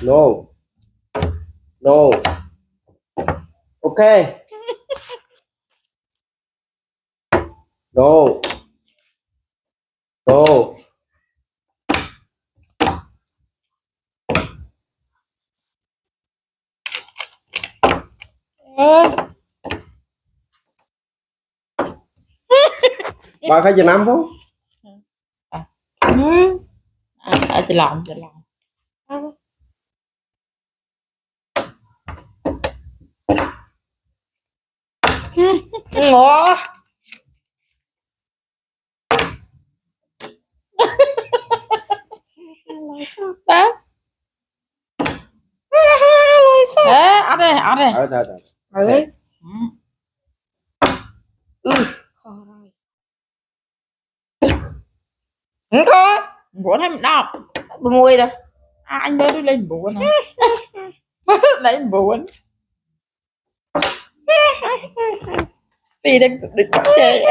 No. No. Ok. No. No. Ba phải cho năm không? Chị làm ngộ đó ăn đây Thôi. thôi buồn hay đau mùi rồi anh mới lên buồn này lấy buồn đi đang định chơi